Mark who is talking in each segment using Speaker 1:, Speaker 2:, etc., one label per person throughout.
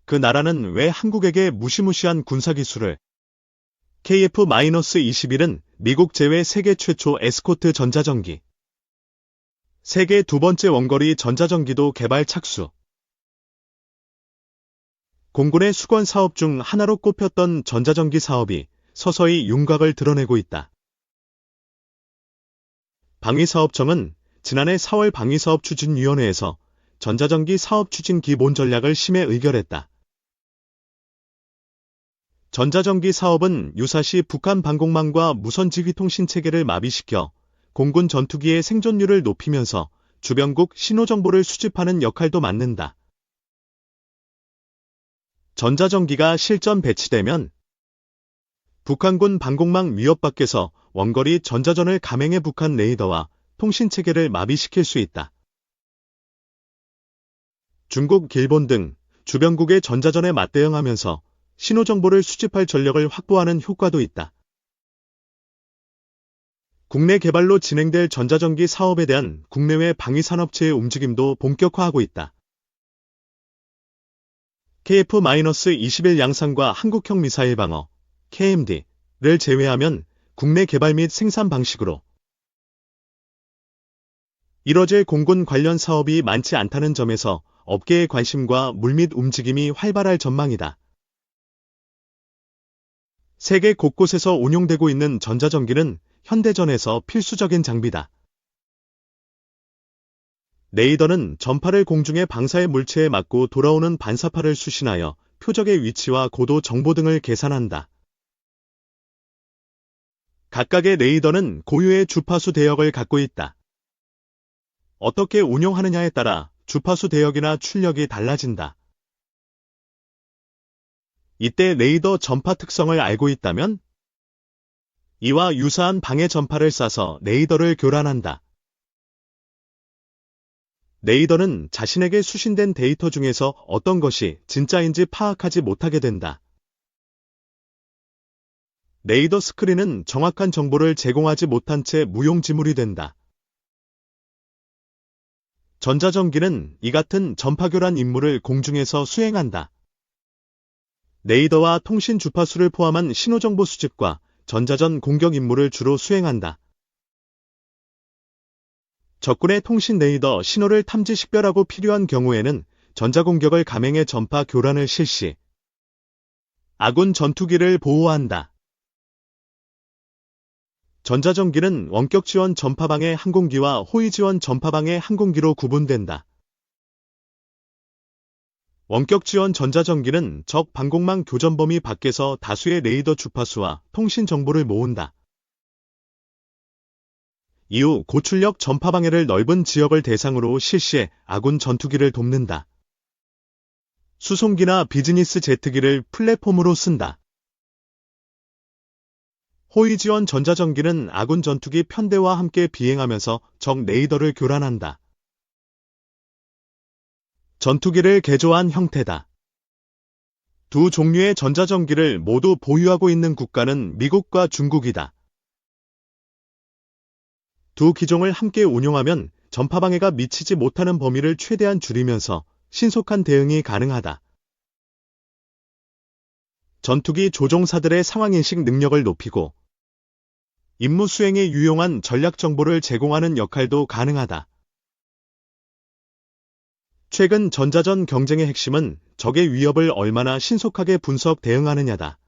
Speaker 1: 그 나라는 왜 한국에게 무시무시한 군사기술을? KF-21은 미국 제외 세계 최초 에스코트 전자전기. 세계 두 번째 원거리 전자전기도 개발 착수. 공군의 수건 사업 중 하나로 꼽혔던 전자전기 사업이 서서히 윤곽을 드러내고 있다. 방위사업청은 지난해 4월 방위사업추진위원회에서 전자전기 사업 추진 기본 전략을 심의 의결했다. 전자전기 사업은 유사시 북한 방공망과 무선지휘통신체계를 마비시켜 공군 전투기의 생존율을 높이면서 주변국 신호정보를 수집하는 역할도 맡는다. 전자전기가 실전 배치되면 북한군 방공망 위협 밖에서 원거리 전자전을 감행해 북한 레이더와 통신체계를 마비시킬 수 있다. 중국, 일본 등 주변국의 전자전에 맞대응하면서 신호정보를 수집할 전력을 확보하는 효과도 있다. 국내 개발로 진행될 전자전기 사업에 대한 국내외 방위산업체의 움직임도 본격화하고 있다. KF-21 양산과 한국형 미사일 방어, KMD를 제외하면 국내 개발 및 생산 방식으로 이뤄질 공군 관련 사업이 많지 않다는 점에서 업계의 관심과 물밑 움직임이 활발할 전망이다. 세계 곳곳에서 운용되고 있는 전자전기는 현대전에서 필수적인 장비다. 레이더는 전파를 공중의 방사의 물체에 맞고 돌아오는 반사파를 수신하여 표적의 위치와 고도 정보 등을 계산한다. 각각의 레이더는 고유의 주파수 대역을 갖고 있다. 어떻게 운용하느냐에 따라 주파수 대역이나 출력이 달라진다. 이때 레이더 전파 특성을 알고 있다면 이와 유사한 방해 전파를 쏴서 레이더를 교란한다. 레이더는 자신에게 수신된 데이터 중에서 어떤 것이 진짜인지 파악하지 못하게 된다. 레이더 스크린은 정확한 정보를 제공하지 못한 채 무용지물이 된다. 전자전기는 이 같은 전파교란 임무를 공중에서 수행한다. 레이더와 통신 주파수를 포함한 신호정보 수집과 전자전 공격 임무를 주로 수행한다. 적군의 통신 레이더 신호를 탐지 식별하고 필요한 경우에는 전자공격을 감행해 전파 교란을 실시. 아군 전투기를 보호한다. 전자전기는 원격 지원 전파방해 항공기와 호위 지원 전파방해 항공기로 구분된다. 원격 지원 전자전기는 적 방공망 교전 범위 밖에서 다수의 레이더 주파수와 통신 정보를 모은다. 이후 고출력 전파방해를 넓은 지역을 대상으로 실시해 아군 전투기를 돕는다. 수송기나 비즈니스 제트기를 플랫폼으로 쓴다. 호위 지원 전자전기는 아군 전투기 편대와 함께 비행하면서 적 레이더를 교란한다. 전투기를 개조한 형태다. 두 종류의 전자전기를 모두 보유하고 있는 국가는 미국과 중국이다. 두 기종을 함께 운용하면 전파방해가 미치지 못하는 범위를 최대한 줄이면서 신속한 대응이 가능하다. 전투기 조종사들의 상황인식 능력을 높이고 임무 수행에 유용한 전략 정보를 제공하는 역할도 가능하다. 최근 전자전 경쟁의 핵심은 적의 위협을 얼마나 신속하게 분석 대응하느냐다.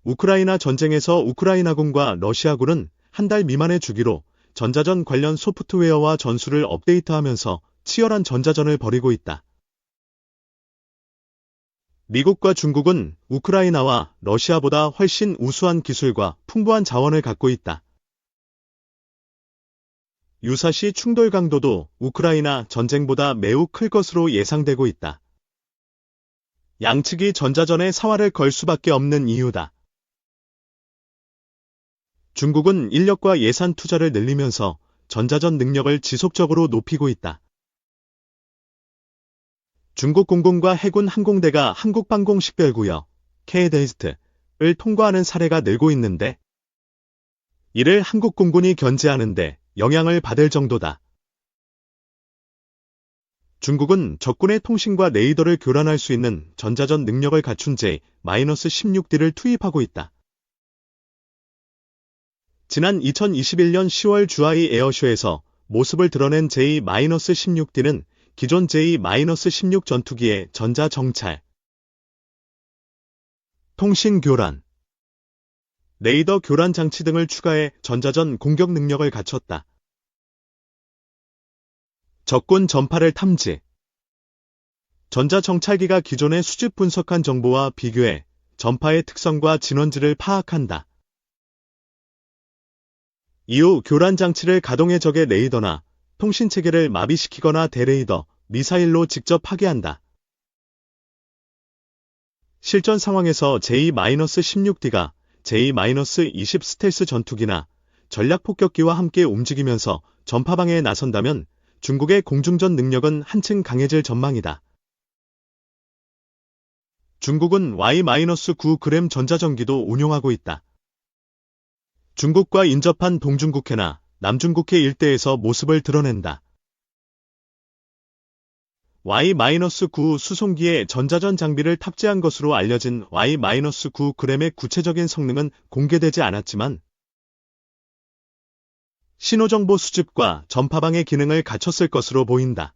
Speaker 1: 우크라이나 전쟁에서 우크라이나군과 러시아군은 한 달 미만의 주기로 전자전 관련 소프트웨어와 전술을 업데이트하면서 치열한 전자전을 벌이고 있다. 미국과 중국은 우크라이나와 러시아보다 훨씬 우수한 기술과 풍부한 자원을 갖고 있다. 유사시 충돌 강도도 우크라이나 전쟁보다 매우 클 것으로 예상되고 있다. 양측이 전자전에 사활을 걸 수밖에 없는 이유다. 중국은 인력과 예산 투자를 늘리면서 전자전 능력을 지속적으로 높이고 있다. 중국 공군과 해군 항공대가 한국방공식별구역 KDEST를 통과하는 사례가 늘고 있는데 이를 한국 공군이 견제하는데 영향을 받을 정도다. 중국은 적군의 통신과 레이더를 교란할 수 있는 전자전 능력을 갖춘 J-16D를 투입하고 있다. 지난 2021년 10월 주하이 에어쇼에서 모습을 드러낸 J-16D는 기존 J-16 전투기의 전자 정찰, 통신 교란, 레이더 교란 장치 등을 추가해 전자전 공격 능력을 갖췄다. 적군 전파를 탐지. 전자정찰기가 기존의 수집 분석한 정보와 비교해 전파의 특성과 진원지를 파악한다. 이후 교란 장치를 가동해 적의 레이더나 통신체계를 마비시키거나 대레이더, 미사일로 직접 파괴한다. 실전 상황에서 J-16D가 J-20 스텔스 전투기나 전략폭격기와 함께 움직이면서 전파방해에 나선다면 중국의 공중전 능력은 한층 강해질 전망이다. 중국은 Y-9g 전자전기도 운용하고 있다. 중국과 인접한 동중국해나 남중국해 일대에서 모습을 드러낸다. Y-9 수송기에 전자전 장비를 탑재한 것으로 알려진 Y-9g의 구체적인 성능은 공개되지 않았지만 신호정보 수집과 전파방해 기능을 갖췄을 것으로 보인다.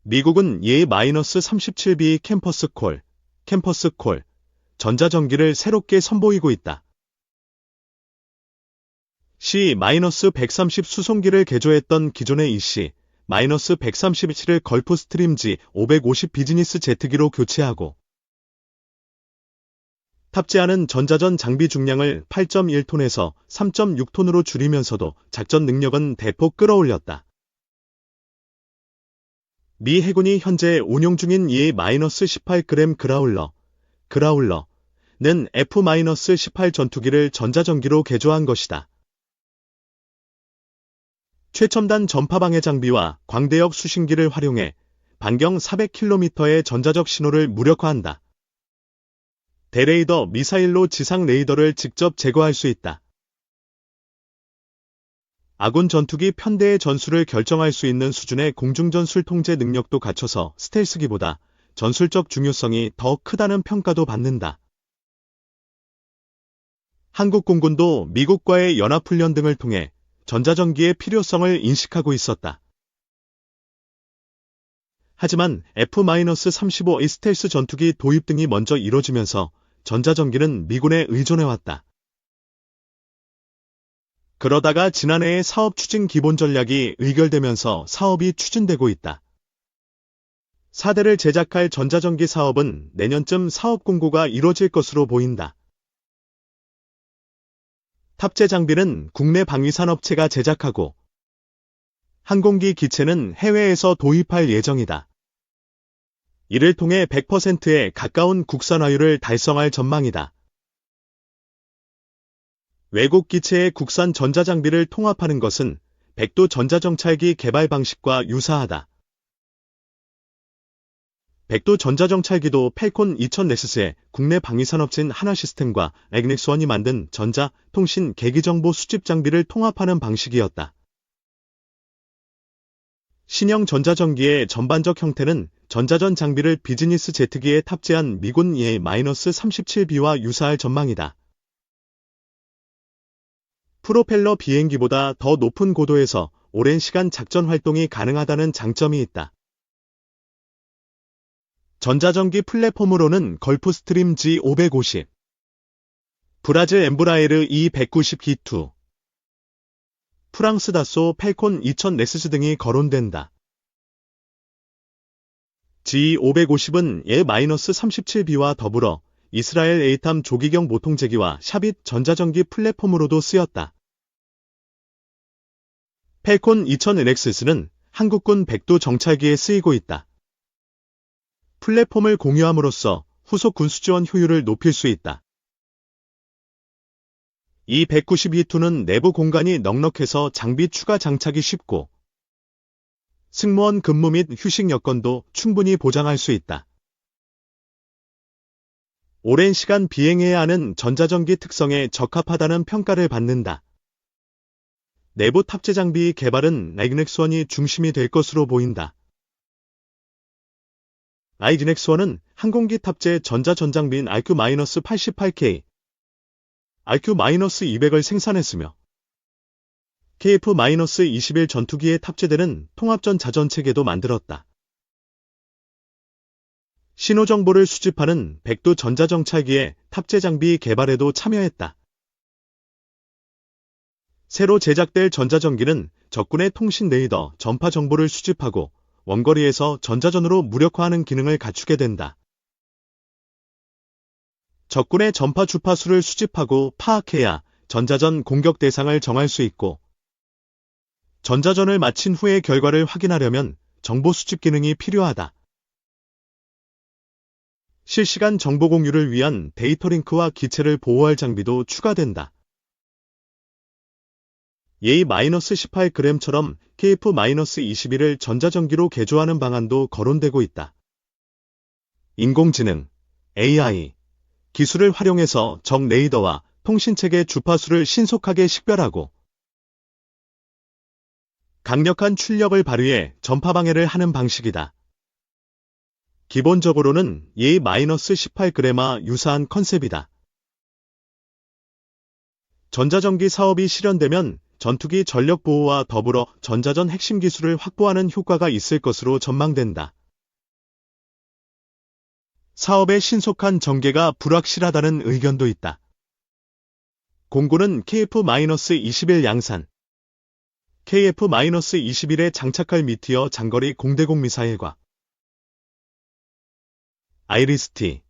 Speaker 1: 미국은 Y-37B 캠퍼스콜 전자전기를 새롭게 선보이고 있다. C-130 수송기를 개조했던 기존의 EC-137을 걸프스트림 G550 비즈니스 제트기로 교체하고 탑재하는 전자전 장비 중량을 8.1톤에서 3.6톤으로 줄이면서도 작전 능력은 대폭 끌어올렸다. 미 해군이 현재 운용 중인 E-18g 그라울러는 F-18 전투기를 전자전기로 개조한 것이다. 최첨단 전파방해 장비와 광대역 수신기를 활용해 반경 400km의 전자적 신호를 무력화한다. 대레이더 미사일로 지상 레이더를 직접 제거할 수 있다. 아군 전투기 편대의 전술을 결정할 수 있는 수준의 공중전술 통제 능력도 갖춰서 스텔스기보다 전술적 중요성이 더 크다는 평가도 받는다. 한국 공군도 미국과의 연합훈련 등을 통해 전자전기의 필요성을 인식하고 있었다. 하지만 F-35E 스텔스 전투기 도입 등이 먼저 이뤄지면서 전자전기는 미군에 의존해왔다. 그러다가 지난해에 사업 추진 기본 전략이 의결되면서 사업이 추진되고 있다. 4대를 제작할 전자전기 사업은 내년쯤 사업 공고가 이뤄질 것으로 보인다. 탑재 장비는 국내 방위산업체가 제작하고 항공기 기체는 해외에서 도입할 예정이다. 이를 통해 100%에 가까운 국산화율을 달성할 전망이다. 외국 기체의 국산 전자장비를 통합하는 것은 백두 전자정찰기 개발 방식과 유사하다. 백두 전자정찰기도 펠콘 2000 넥서스의 국내 방위산업체인 하나시스템과 엑넥스원이 만든 전자, 통신, 계기정보 수집 장비를 통합하는 방식이었다. 신형 전자전기의 전반적 형태는 전자전 장비를 비즈니스 제트기에 탑재한 미군 E-37B와 유사할 전망이다. 프로펠러 비행기보다 더 높은 고도에서 오랜 시간 작전 활동이 가능하다는 장점이 있다. 전자전기 플랫폼으로는 걸프스트림 G550, 브라질 엠브라에르 E190 기투, 프랑스 다소 펠콘 2000 넥서스 등이 거론된다. G550은 E-37B와 더불어 이스라엘 에이탐 조기경 모통제기와 샤빗 전자전기 플랫폼으로도 쓰였다. 펠콘 2000 NXS는 한국군 백두 정찰기에 쓰이고 있다. 플랫폼을 공유함으로써 후속 군수지원 효율을 높일 수 있다. 이 192-2는 내부 공간이 넉넉해서 장비 추가 장착이 쉽고 승무원 근무 및 휴식 여건도 충분히 보장할 수 있다. 오랜 시간 비행해야 하는 전자전기 특성에 적합하다는 평가를 받는다. 내부 탑재 장비 개발은 엑넥스원이 중심이 될 것으로 보인다. IGNX1은 항공기 탑재 전자전장비인 RQ-88K, RQ-200을 생산했으며 KF-21 전투기에 탑재되는 통합전자전체계도 만들었다. 신호정보를 수집하는 백두 전자정찰기의 탑재 장비 개발에도 참여했다. 새로 제작될 전자전기는 적군의 통신 레이더, 전파 정보를 수집하고 원거리에서 전자전으로 무력화하는 기능을 갖추게 된다. 적군의 전파 주파수를 수집하고 파악해야 전자전 공격 대상을 정할 수 있고, 전자전을 마친 후의 결과를 확인하려면 정보 수집 기능이 필요하다. 실시간 정보 공유를 위한 데이터 링크와 기체를 보호할 장비도 추가된다. A-18g처럼 KF-21을 전자전기로 개조하는 방안도 거론되고 있다. 인공지능, AI, 기술을 활용해서 적 레이더와 통신체계 주파수를 신속하게 식별하고 강력한 출력을 발휘해 전파 방해를 하는 방식이다. 기본적으로는 A-18g와 유사한 컨셉이다. 전자전기 사업이 실현되면 전투기 전력 보호와 더불어 전자전 핵심 기술을 확보하는 효과가 있을 것으로 전망된다. 사업의 신속한 전개가 불확실하다는 의견도 있다. 공군은 KF-21 양산, KF-21에 장착할 미티어 장거리 공대공 미사일과 아이리스-T,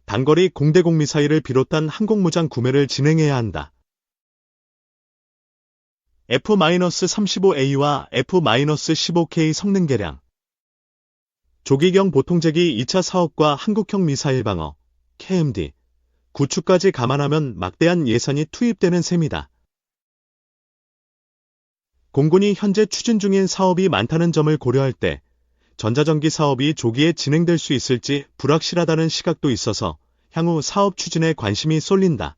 Speaker 1: 단거리 공대공 미사일을 비롯한 항공무장 구매를 진행해야 한다. F-35A와 F-15K 성능 개량, 조기경 보통제기 2차 사업과 한국형 미사일 방어, KMD, 구축까지 감안하면 막대한 예산이 투입되는 셈이다. 공군이 현재 추진 중인 사업이 많다는 점을 고려할 때 전자전기 사업이 조기에 진행될 수 있을지 불확실하다는 시각도 있어서 향후 사업 추진에 관심이 쏠린다.